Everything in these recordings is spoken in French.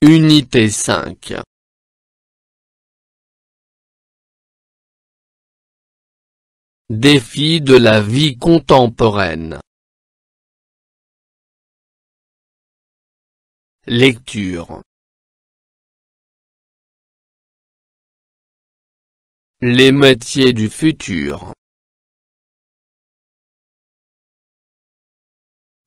Unité 5. Défis de la vie contemporaine. Lecture. Les métiers du futur.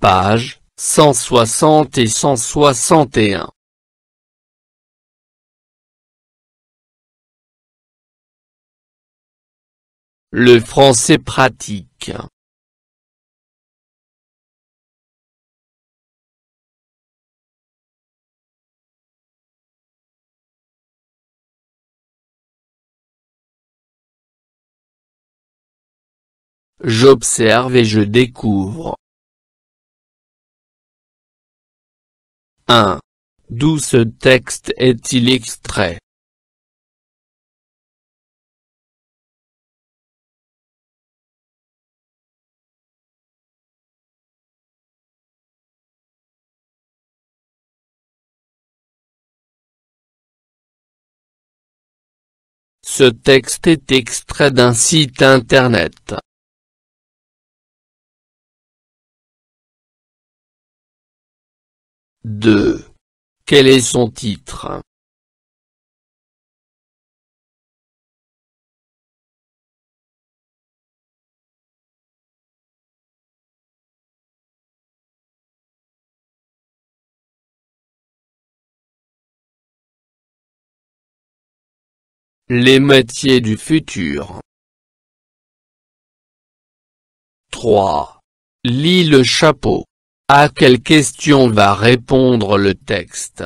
Pages 160 et 161. Le français pratique. J'observe et je découvre. 1. D'où ce texte est-il extrait? Ce texte est extrait d'un site internet. Deux. Quel est son titre? Les métiers du futur. 3. Lis le chapeau. À quelle question va répondre le texte?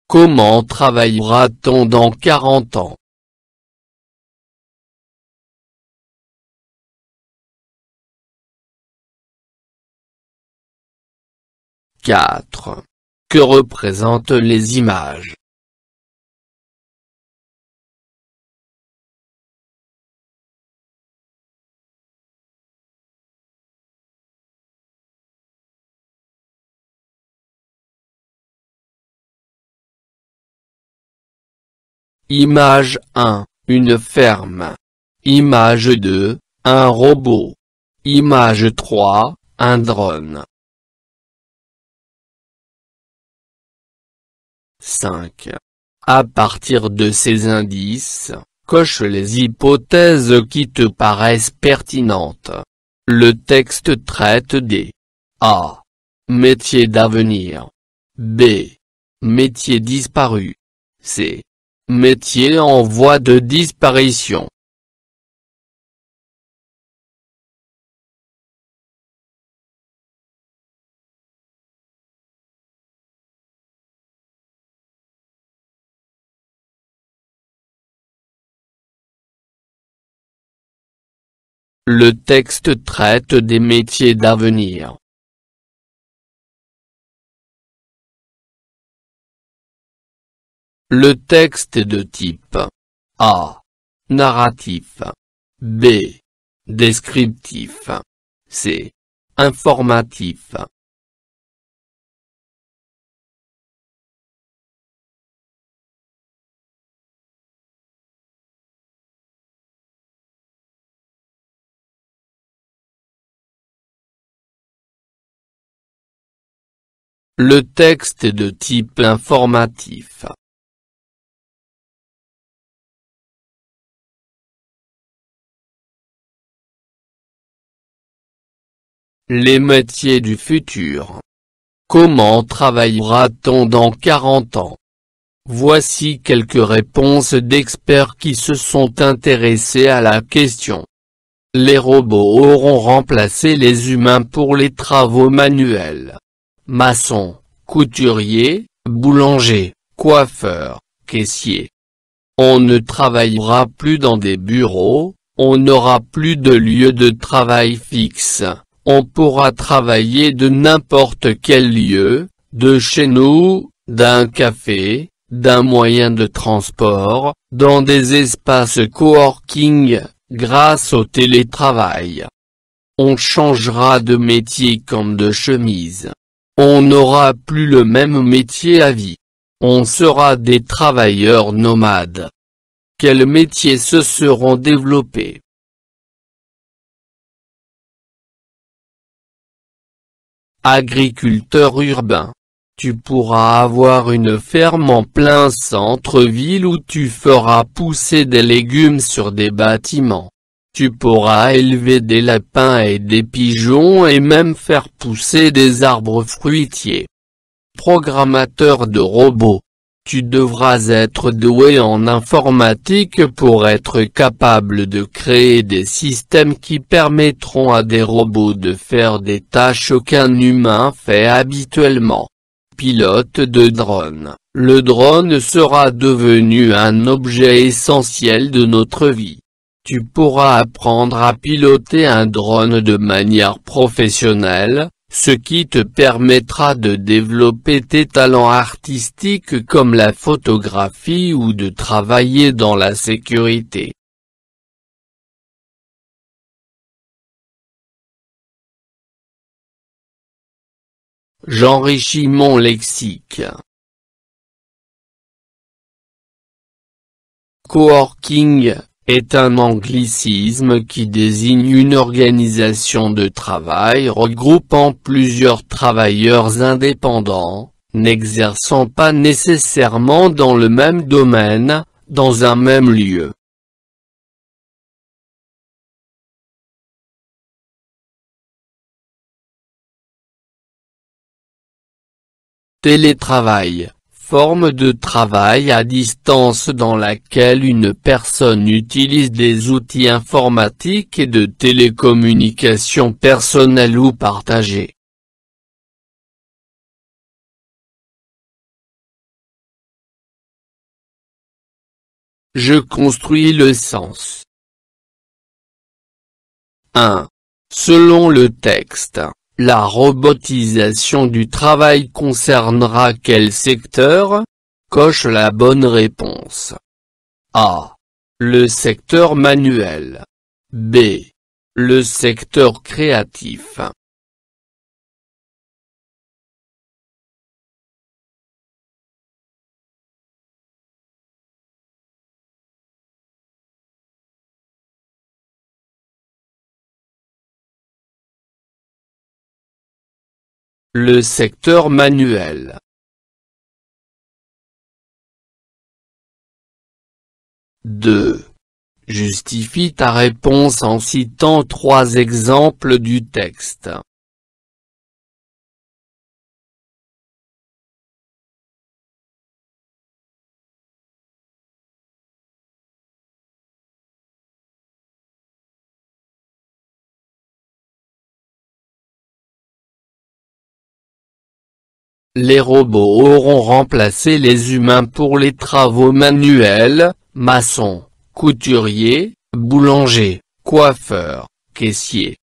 Comment travaillera-t-on dans 40 ans? Quatre. Que représentent les images? Image 1, une ferme. Image 2, un robot. Image 3, un drone. 5. À partir de ces indices, coche les hypothèses qui te paraissent pertinentes. Le texte traite des A. Métiers d'avenir. B. Métiers disparus. C. Métiers en voie de disparition. Le texte traite des métiers d'avenir. Le texte est de type A. Narratif. B. Descriptif. C. Informatif. Le texte est de type informatif. Les métiers du futur. Comment travaillera-t-on dans 40 ans? Voici quelques réponses d'experts qui se sont intéressés à la question. Les robots auront remplacé les humains pour les travaux manuels. Maçon, couturier, boulanger, coiffeur, caissier. On ne travaillera plus dans des bureaux, on n'aura plus de lieu de travail fixe, on pourra travailler de n'importe quel lieu, de chez nous, d'un café, d'un moyen de transport, dans des espaces coworking, grâce au télétravail. On changera de métier comme de chemise. On n'aura plus le même métier à vie. On sera des travailleurs nomades. Quels métiers se seront développés? Agriculteur urbain. Tu pourras avoir une ferme en plein centre-ville où tu feras pousser des légumes sur des bâtiments. Tu pourras élever des lapins et des pigeons et même faire pousser des arbres fruitiers. Programmateur de robots. Tu devras être doué en informatique pour être capable de créer des systèmes qui permettront à des robots de faire des tâches qu'un humain fait habituellement. Pilote de drone. Le drone sera devenu un objet essentiel de notre vie. Tu pourras apprendre à piloter un drone de manière professionnelle, ce qui te permettra de développer tes talents artistiques comme la photographie ou de travailler dans la sécurité. J'enrichis mon lexique. Coworking est un anglicisme qui désigne une organisation de travail regroupant plusieurs travailleurs indépendants, n'exerçant pas nécessairement dans le même domaine, dans un même lieu. Télétravail. Forme de travail à distance dans laquelle une personne utilise des outils informatiques et de télécommunication personnels ou partagés. Je construis le sens. 1. Selon le texte. La robotisation du travail concernera quel secteur? Coche la bonne réponse. A. Le secteur manuel. B. Le secteur créatif. Le secteur manuel. 2. Justifie ta réponse en citant 3 exemples du texte. Les robots auront remplacé les humains pour les travaux manuels, maçons, couturiers, boulangers, coiffeurs, caissiers.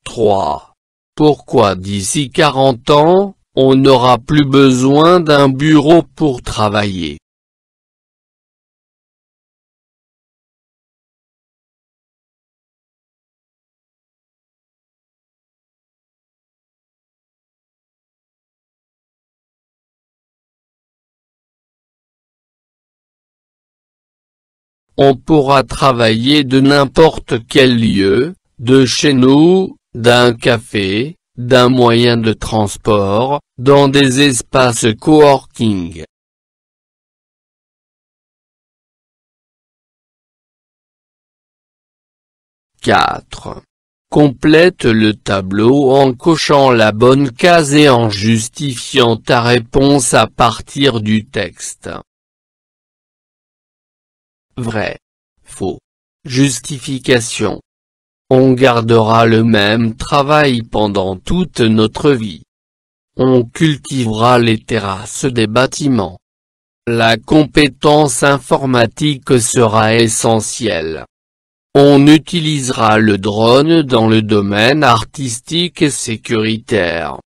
3. Pourquoi d'ici 40 ans, on n'aura plus besoin d'un bureau pour travailler? On pourra travailler de n'importe quel lieu, de chez nous, d'un café, d'un moyen de transport, dans des espaces coworking. 4. Complète le tableau en cochant la bonne case et en justifiant ta réponse à partir du texte. Vrai. Faux. Justification. On gardera le même travail pendant toute notre vie. On cultivera les terrasses des bâtiments. La compétence informatique sera essentielle. On utilisera le drone dans le domaine artistique et sécuritaire.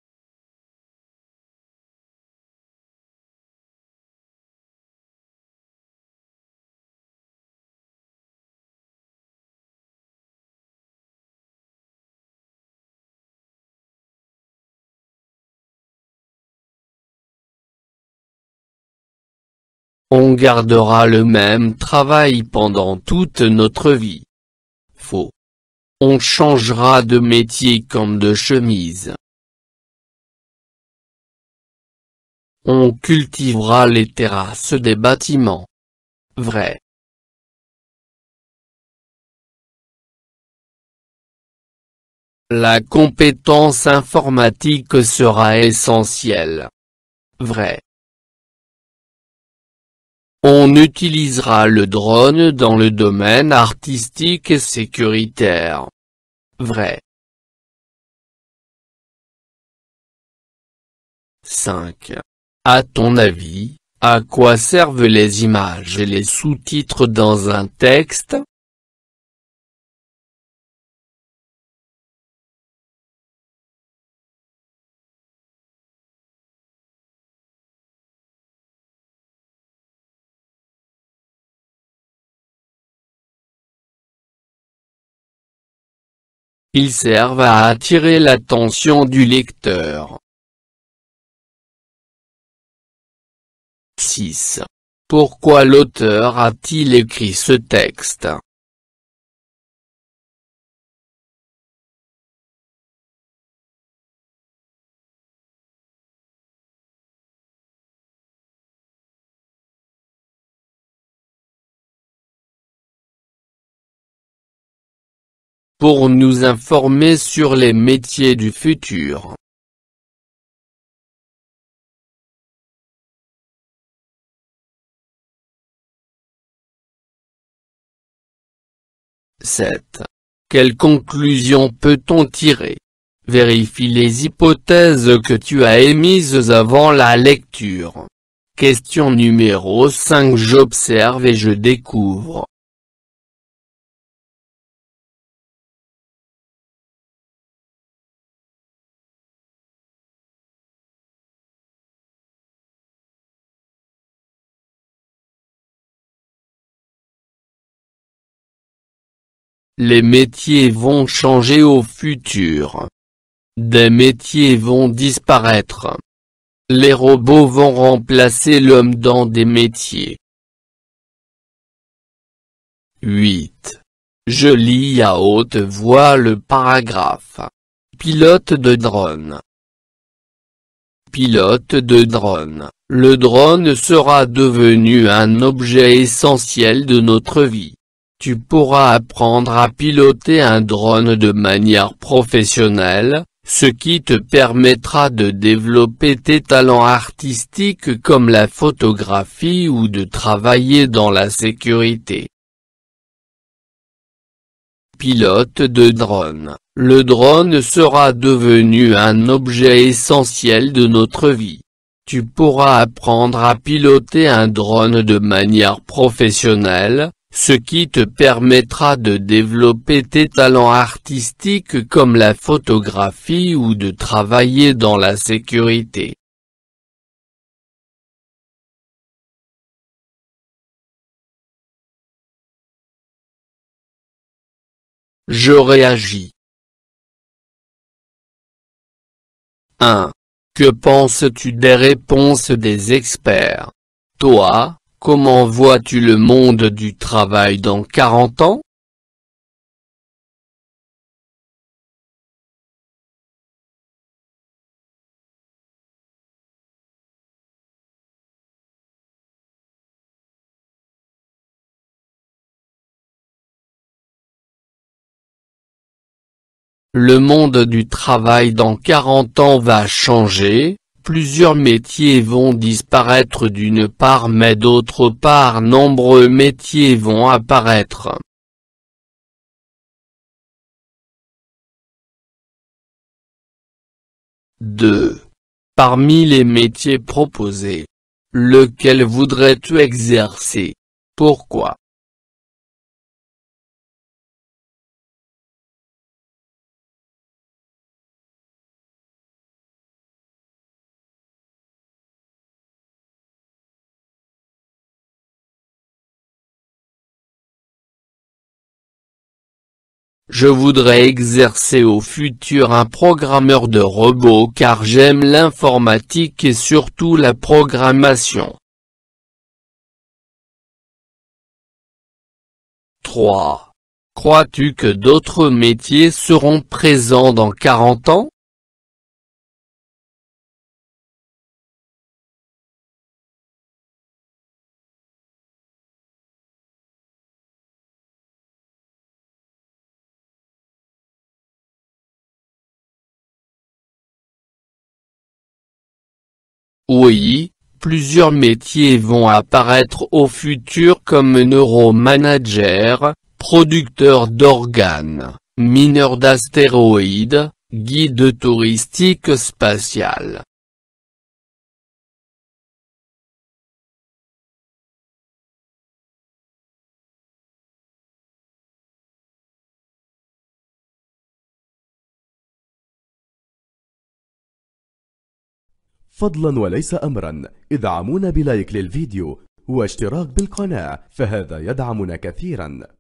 On gardera le même travail pendant toute notre vie. Faux. On changera de métier comme de chemise. On cultivera les terrasses des bâtiments. Vrai. La compétence informatique sera essentielle. Vrai. On utilisera le drone dans le domaine artistique et sécuritaire. Vrai. 5. À ton avis, à quoi servent les images et les sous-titres dans un texte? Ils servent à attirer l'attention du lecteur. 6. Pourquoi l'auteur a-t-il écrit ce texte? Pour nous informer sur les métiers du futur. 7. Quelle conclusion peut-on tirer? Vérifie les hypothèses que tu as émises avant la lecture. Question numéro 5. J'observe et je découvre. Les métiers vont changer au futur. Des métiers vont disparaître. Les robots vont remplacer l'homme dans des métiers. 8. Je lis à haute voix le paragraphe. Pilote de drone. Pilote de drone. Le drone sera devenu un objet essentiel de notre vie. Tu pourras apprendre à piloter un drone de manière professionnelle, ce qui te permettra de développer tes talents artistiques comme la photographie ou de travailler dans la sécurité. Pilote de drone. Le drone sera devenu un objet essentiel de notre vie. Tu pourras apprendre à piloter un drone de manière professionnelle, ce qui te permettra de développer tes talents artistiques comme la photographie ou de travailler dans la sécurité. Je réagis. 1. Que penses-tu des réponses des experts? Toi, comment vois-tu le monde du travail dans 40 ans? Le monde du travail dans 40 ans va changer, plusieurs métiers vont disparaître d'une part mais d'autre part nombreux métiers vont apparaître. 2. Parmi les métiers proposés, lequel voudrais-tu exercer? Pourquoi? Je voudrais exercer au futur un programmeur de robots car j'aime l'informatique et surtout la programmation. 3. Crois-tu que d'autres métiers seront présents dans 40 ans? Oui, plusieurs métiers vont apparaître au futur comme neuromanager, producteur d'organes, mineur d'astéroïdes, guide touristique spatial. فضلا وليس أمرا ادعمونا بلايك للفيديو واشتراك بالقناة، فهذا يدعمنا كثيرا.